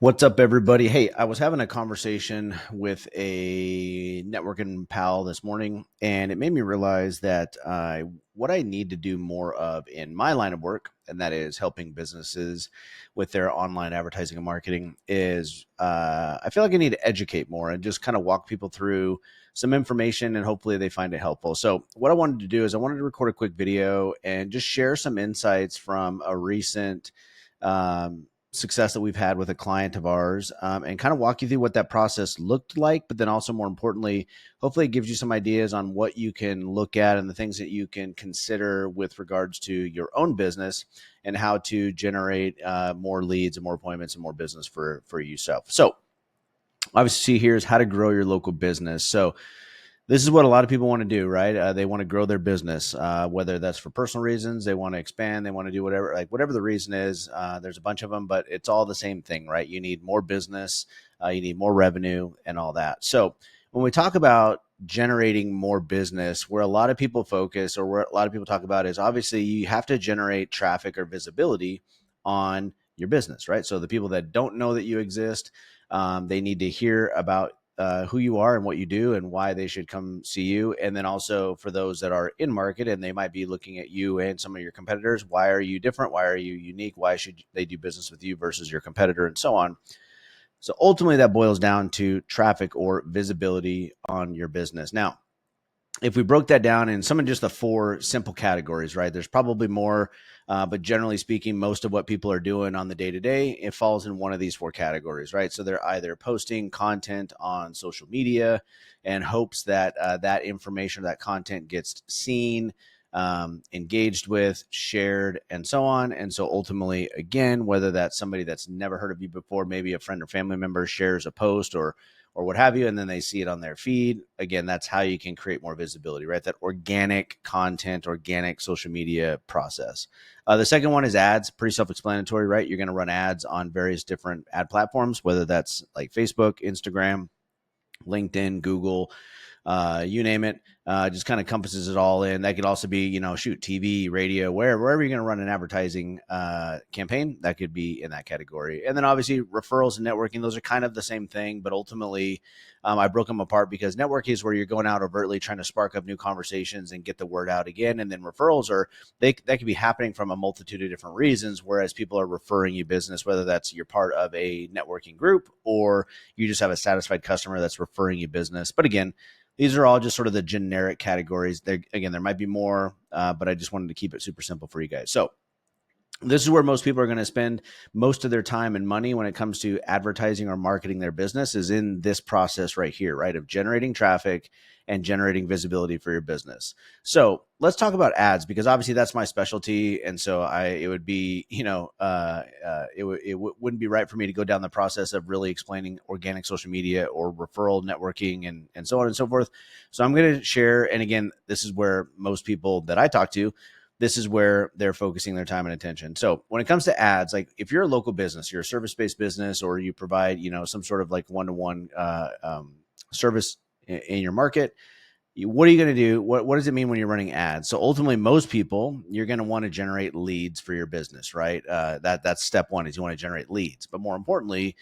What's up, everybody? Hey, I was having a conversation with a networking pal this morning, and it made me realize that what I need to do more of in my line of work, and that is helping businesses with their online advertising and marketing, is I feel like I need to educate more and just kind of walk people through some information, and hopefully they find it helpful. So, what I wanted to do is I wanted to record a quick video and just share some insights from a recent. Success that we've had with a client of ours, and kind of walk you through what that process looked like. But then also, more importantly, hopefully it gives you some ideas on what you can look at and the things that you can consider with regards to your own business and how to generate more leads and more appointments and more business for yourself. So obviously here is how to grow your local business. So this is what a lot of people want to do, right? They want to grow their business, whether that's for personal reasons, they want to expand, they want to do whatever, like whatever the reason is. There's a bunch of them, but it's all the same thing, right? You need more business, you need more revenue, and all that. So when we talk about generating more business, where a lot of people focus or where a lot of people talk about is obviously you have to generate traffic or visibility on your business, right? So the people that don't know that you exist, they need to hear about who you are and what you do and why they should come see you. And then also for those that are in market and they might be looking at you and some of your competitors, why are you different? Why are you unique? Why should they do business with you versus your competitor, and so on? So ultimately that boils down to traffic or visibility on your business. Now, if we broke that down in some of just the four simple categories, right? There's probably more, but generally speaking, most of what people are doing on the day to day, it falls in one of these four categories, right? So they're either posting content on social media and hopes that that information, that content gets seen, engaged with, shared, and so on. And so ultimately, again, whether that's somebody that's never heard of you before, maybe a friend or family member shares a post or what have you, and then they see it on their feed. Again, that's how you can create more visibility, right? That organic content, organic social media process. The second one is ads, pretty self-explanatory, right? You're going to run ads on various different ad platforms, whether that's like Facebook, Instagram, LinkedIn, Google, you name it. Just kind of encompasses it all in. That could also be, TV, radio, wherever you're going to run an advertising campaign, that could be in that category. And then obviously referrals and networking, those are kind of the same thing, but ultimately I broke them apart because networking is where you're going out overtly trying to spark up new conversations and get the word out again. And then referrals that could be happening from a multitude of different reasons, whereas people are referring you business, whether that's you're part of a networking group or you just have a satisfied customer that's referring you business. But again, these are all just sort of the generic categories. There might be more, but I just wanted to keep it super simple for you guys. So this is where most people are going to spend most of their time and money when it comes to advertising or marketing their business, is in this process right here, right? Of generating traffic and generating visibility for your business. So let's talk about ads, because obviously that's my specialty. And so it would be, wouldn't be right for me to go down the process of really explaining organic social media or referral networking and so on and so forth. So I'm going to share. And again, this is where most people that I talk to, this is where they're focusing their time and attention. So when it comes to ads, like if you're a local business, you're a service-based business, or you provide, some sort of like one-to-one service in your market, what are you going to do? What does it mean when you're running ads? So ultimately, most people, you're going to want to generate leads for your business, right? That's step one, is you want to generate leads. But more importantly,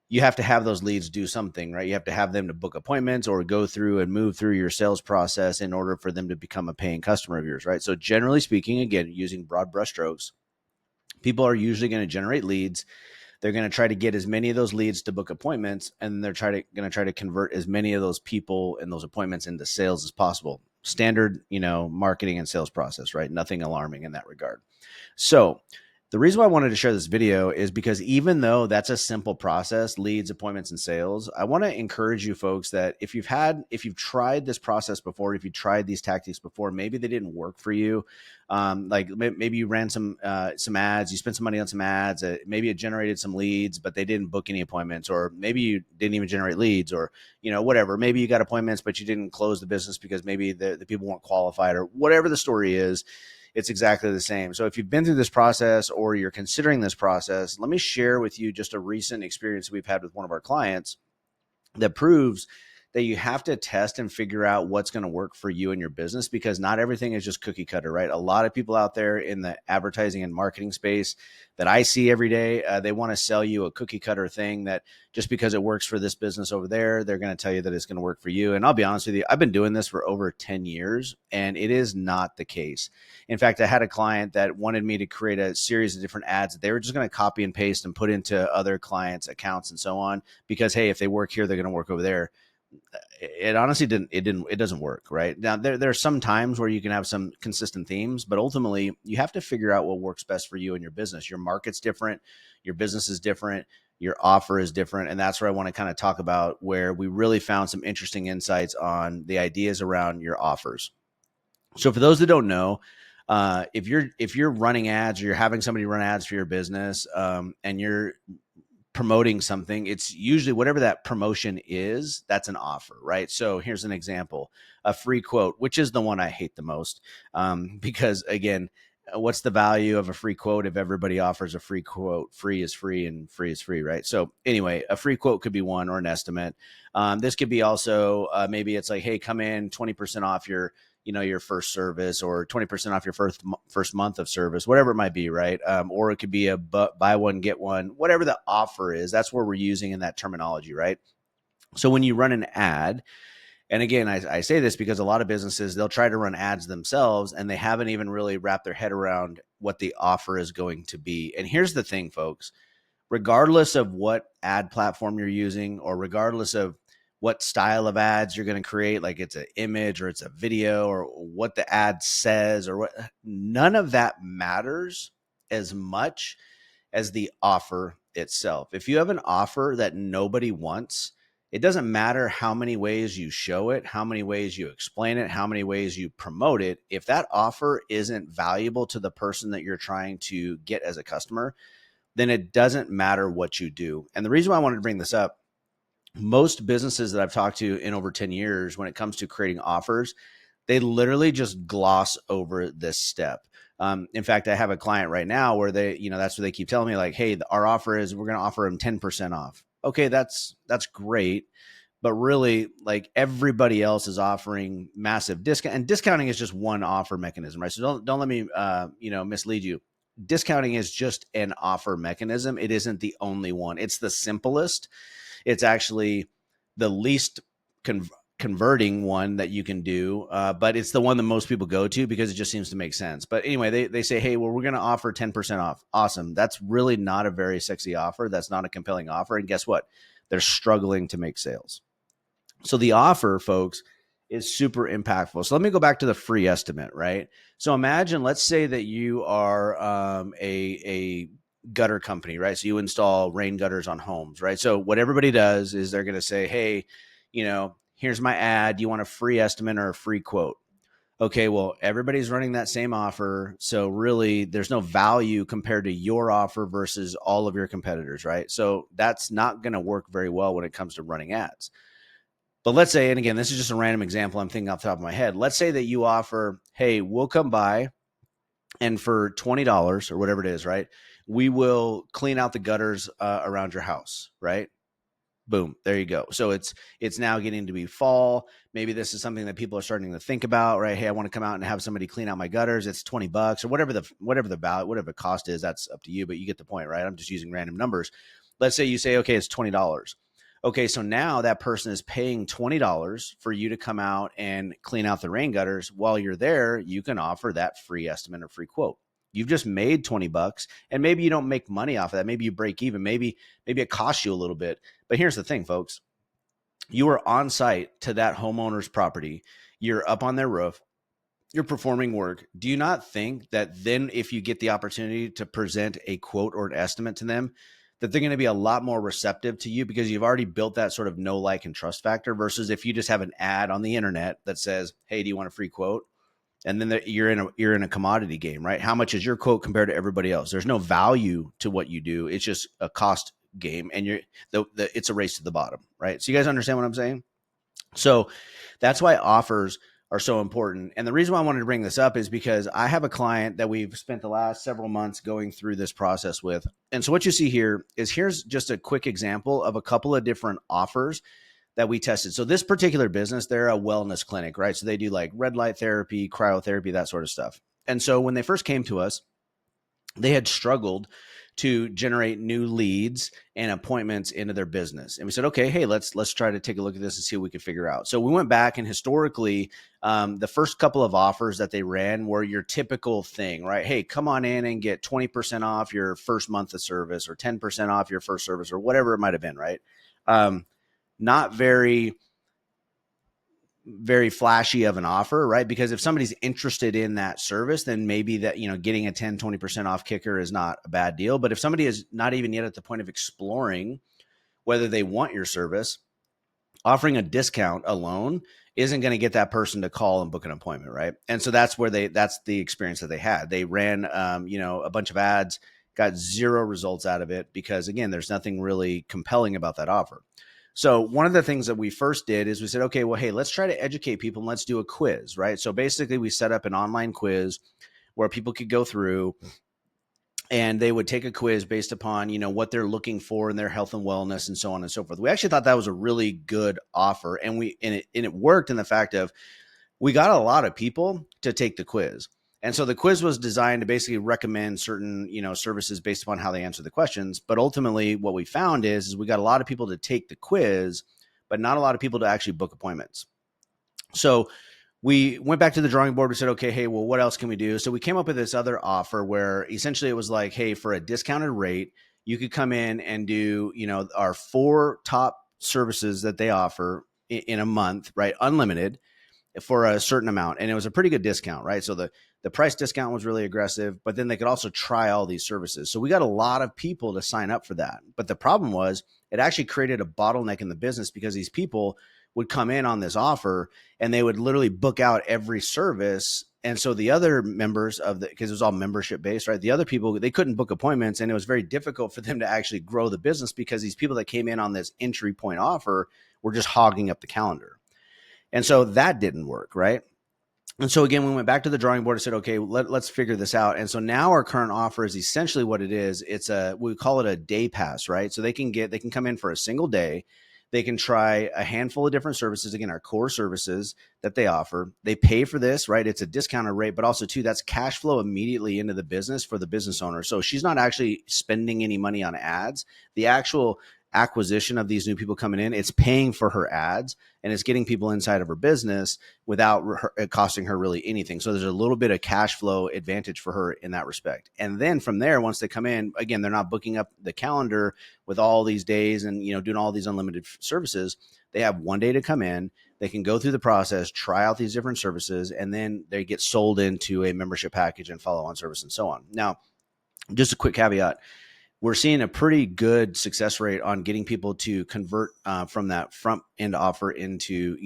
you have to have those leads do something, right? You have to have them to book appointments or go through and move through your sales process in order for them to become a paying customer of yours, right? So generally speaking, again, using broad brushstrokes, people are usually going to generate leads. They're going to try to get as many of those leads to book appointments, and they're going to try to convert as many of those people and those appointments into sales as possible. Standard, marketing and sales process, right? Nothing alarming in that regard. So the reason why I wanted to share this video is because even though that's a simple process, leads, appointments, and sales, I want to encourage you folks that if you've tried this process before, if you tried these tactics before, maybe they didn't work for you. Like maybe you ran some ads, you spent some money on some ads, maybe it generated some leads, but they didn't book any appointments, or maybe you didn't even generate leads, or, whatever. Maybe you got appointments, but you didn't close the business because maybe the people weren't qualified, or whatever the story is. It's exactly the same. So if you've been through this process or you're considering this process, let me share with you just a recent experience we've had with one of our clients that proves that you have to test and figure out what's going to work for you and your business, because not everything is just cookie cutter, right? A lot of people out there in the advertising and marketing space that I see every day, they want to sell you a cookie cutter thing that just because it works for this business over there, they're going to tell you that it's going to work for you. And I'll be honest with you, I've been doing this for over 10 years and it is not the case. In fact, I had a client that wanted me to create a series of different ads that they were just going to copy and paste and put into other clients' accounts and so on, because, hey, if they work here, they're going to work over there. It honestly it doesn't work. Right now, there are some times where you can have some consistent themes, but ultimately you have to figure out what works best for you and your business. Your market's different, your business is different, your offer is different. And that's where I want to kind of talk about where we really found some interesting insights on the ideas around your offers. So for those that don't know, if you're running ads or you're having somebody run ads for your business, and you're promoting something, it's usually whatever that promotion is, that's an offer, right? So here's an example, a free quote, which is the one I hate the most, because again, what's the value of a free quote if everybody offers a free quote? Free is free and free is free, right? So anyway, a free quote could be one, or an estimate. This could be also, maybe it's like, hey, come in 20% off your first service, or 20% off your first month of service, whatever it might be, right? Or it could be a buy one, get one, whatever the offer is. That's where we're using in that terminology, right? So when you run an ad, and again, I say this because a lot of businesses, they'll try to run ads themselves and they haven't even really wrapped their head around what the offer is going to be. And here's the thing, folks, regardless of what ad platform you're using, or regardless of what style of ads you're going to create, like it's an image or it's a video or what the ad says or what, none of that matters as much as the offer itself. If you have an offer that nobody wants, it doesn't matter how many ways you show it, how many ways you explain it, how many ways you promote it. If that offer isn't valuable to the person that you're trying to get as a customer, then it doesn't matter what you do. And the reason why I wanted to bring this up, most businesses that I've talked to in over 10 years, when it comes to creating offers, they literally just gloss over this step. In fact, I have a client right now where that's what they keep telling me, like, hey, our offer is we're going to offer them 10% off. Okay, that's great. But really, like, everybody else is offering massive discount, and discounting is just one offer mechanism, right? So don't let me mislead you. Discounting is just an offer mechanism. It isn't the only one. It's the simplest. It's actually the least converting one that you can do, but it's the one that most people go to because it just seems to make sense. But anyway, they say, hey, well, we're going to offer 10% off. Awesome. That's really not a very sexy offer. That's not a compelling offer. And guess what? They're struggling to make sales. So the offer, folks, is super impactful. So let me go back to the free estimate, right? So imagine, let's say that you are a gutter company, right? So you install rain gutters on homes, right? So what everybody does is they're going to say, hey, here's my ad. You want a free estimate or a free quote? Okay, well, everybody's running that same offer. So really, there's no value compared to your offer versus all of your competitors, right? So that's not going to work very well when it comes to running ads. But let's say, and again, this is just a random example I'm thinking off the top of my head. Let's say that you offer, hey, we'll come by and for $20 or whatever it is, right, we will clean out the gutters around your house, right? Boom, there you go. So it's now getting to be fall. Maybe this is something that people are starting to think about, right? Hey, I want to come out and have somebody clean out my gutters. It's $20 or whatever the cost is. That's up to you, but you get the point, right? I'm just using random numbers. Let's say you say, okay, it's $20. Okay, so now that person is paying $20 for you to come out and clean out the rain gutters. While you're there, you can offer that free estimate or free quote. You've just made $20, and maybe you don't make money off of that. Maybe you break even. Maybe it costs you a little bit. But here's the thing, folks. You are on site to that homeowner's property. You're up on their roof. You're performing work. Do you not think that then if you get the opportunity to present a quote or an estimate to them, that they're going to be a lot more receptive to you because you've already built that sort of know, like, and trust factor, versus if you just have an ad on the internet that says, hey, do you want a free quote? And then you're in a commodity game, right? How much is your quote compared to everybody else? There's no value to what you do. It's just a cost game, and it's a race to the bottom, right? So you guys understand what I'm saying? So that's why offers are so important. And the reason why I wanted to bring this up is because I have a client that we've spent the last several months going through this process with. And so what you see here is, here's just a quick example of a couple of different offers that we tested. So this particular business, they're a wellness clinic, right? So they do like red light therapy, cryotherapy, that sort of stuff. And so when they first came to us, they had struggled to generate new leads and appointments into their business. And we said, okay, hey, let's try to take a look at this and see what we can figure out. So we went back, and historically, the first couple of offers that they ran were your typical thing, right? Hey, come on in and get 20% off your first month of service, or 10% off your first service, or whatever it might have been, right? Not very flashy of an offer, right? Because if somebody's interested in that service, then maybe that, getting a 10, 20% off kicker is not a bad deal. But if somebody is not even yet at the point of exploring whether they want your service, offering a discount alone isn't going to get that person to call and book an appointment, right? And so that's the experience that they had. They ran, a bunch of ads, got zero results out of it because, again, there's nothing really compelling about that offer. So one of the things that we first did is we said, okay, well, hey, let's try to educate people and let's do a quiz, right? So basically we set up an online quiz where people could go through and they would take a quiz based upon, what they're looking for in their health and wellness and so on and so forth. We actually thought that was a really good offer, and it worked in the fact of we got a lot of people to take the quiz. And so the quiz was designed to basically recommend certain, services based upon how they answer the questions. But ultimately what we found is we got a lot of people to take the quiz, but not a lot of people to actually book appointments. So we went back to the drawing board. We said, okay, hey, well, what else can we do? So we came up with this other offer where essentially it was like, hey, for a discounted rate, you could come in and do, our 4 top services that they offer in a month, right? Unlimited, for a certain amount. And it was a pretty good discount, right? So the price discount was really aggressive, but then they could also try all these services. So we got a lot of people to sign up for that. But the problem was it actually created a bottleneck in the business because these people would come in on this offer and they would literally book out every service. And so the other members because it was all membership based, right? The other people, they couldn't book appointments, and it was very difficult for them to actually grow the business because these people that came in on this entry point offer were just hogging up the calendar. And so that didn't work, right? And so again, we went back to the drawing board and said, okay, let's figure this out. And so now our current offer is essentially what it is. We call it a day pass, right? So they can come in for a single day. They can try a handful of different services. Again, our core services that they offer. They pay for this, right? It's a discounted rate, but also too, that's cash flow immediately into the business for the business owner. So she's not actually spending any money on ads. The actual acquisition of these new people coming in, it's paying for her ads and it's getting people inside of her business without it costing her really anything. So there's a little bit of cash flow advantage for her in that respect. And then from there, once they come in, again, they're not booking up the calendar with all these days and, doing all these unlimited services. They have one day to come in. They can go through the process, try out these different services, and then they get sold into a membership package and follow-on service and so on. Now, just a quick caveat. We're seeing a pretty good success rate on getting people to convert from that front end offer into,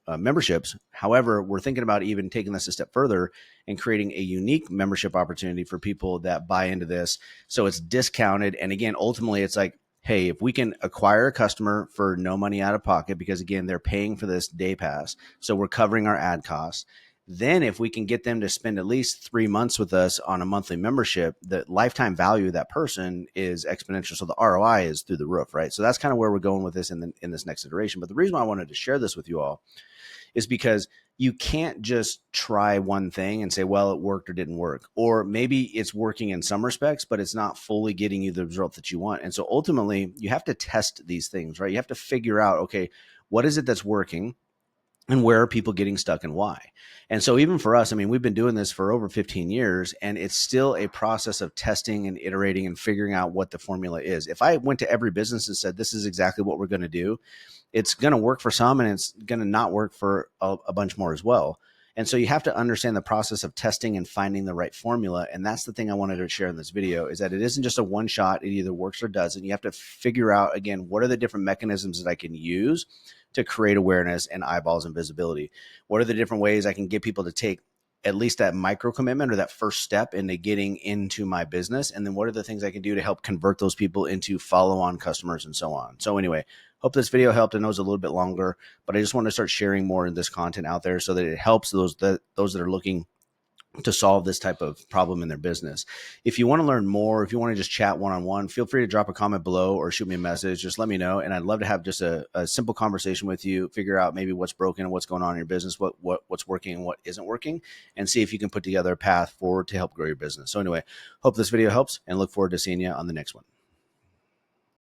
memberships. However, we're thinking about even taking this a step further and creating a unique membership opportunity for people that buy into this. So it's discounted. And again, ultimately it's like, hey, if we can acquire a customer for no money out of pocket, because again, they're paying for this day pass. So we're covering our ad costs. Then if we can get them to spend at least 3 months with us on a monthly membership, the lifetime value of that person is exponential. So the ROI is through the roof, right? So that's kind of where we're going with this in this next iteration. But the reason why I wanted to share this with you all is because you can't just try one thing and say, well, it worked or didn't work. Or maybe it's working in some respects, but it's not fully getting you the result that you want. And so ultimately, you have to test these things, right? You have to figure out, okay, what is it that's working? And where are people getting stuck and why? And so even for us, I mean, we've been doing this for over 15 years, and it's still a process of testing and iterating and figuring out what the formula is. If I went to every business and said, this is exactly what we're going to do, it's going to work for some and it's going to not work for a bunch more as well. And so you have to understand the process of testing and finding the right formula. And that's the thing I wanted to share in this video, is that it isn't just a one shot. It either works or doesn't. You have to figure out, again, what are the different mechanisms that I can use to create awareness and eyeballs and visibility? What are the different ways I can get people to take at least that micro commitment or that first step into getting into my business? And then what are the things I can do to help convert those people into follow-on customers and so on? So anyway, hope this video helped. I know it's a little bit longer, but I just want to start sharing more of this content out there so that it helps those that are looking to solve this type of problem in their business. If you want to learn more, if you want to just chat one-on-one, feel free to drop a comment below or shoot me a message. Just let me know. And I'd love to have just a simple conversation with you, figure out maybe what's broken and what's going on in your business, what's working and what isn't working, and see if you can put together a path forward to help grow your business. So anyway, hope this video helps and look forward to seeing you on the next one.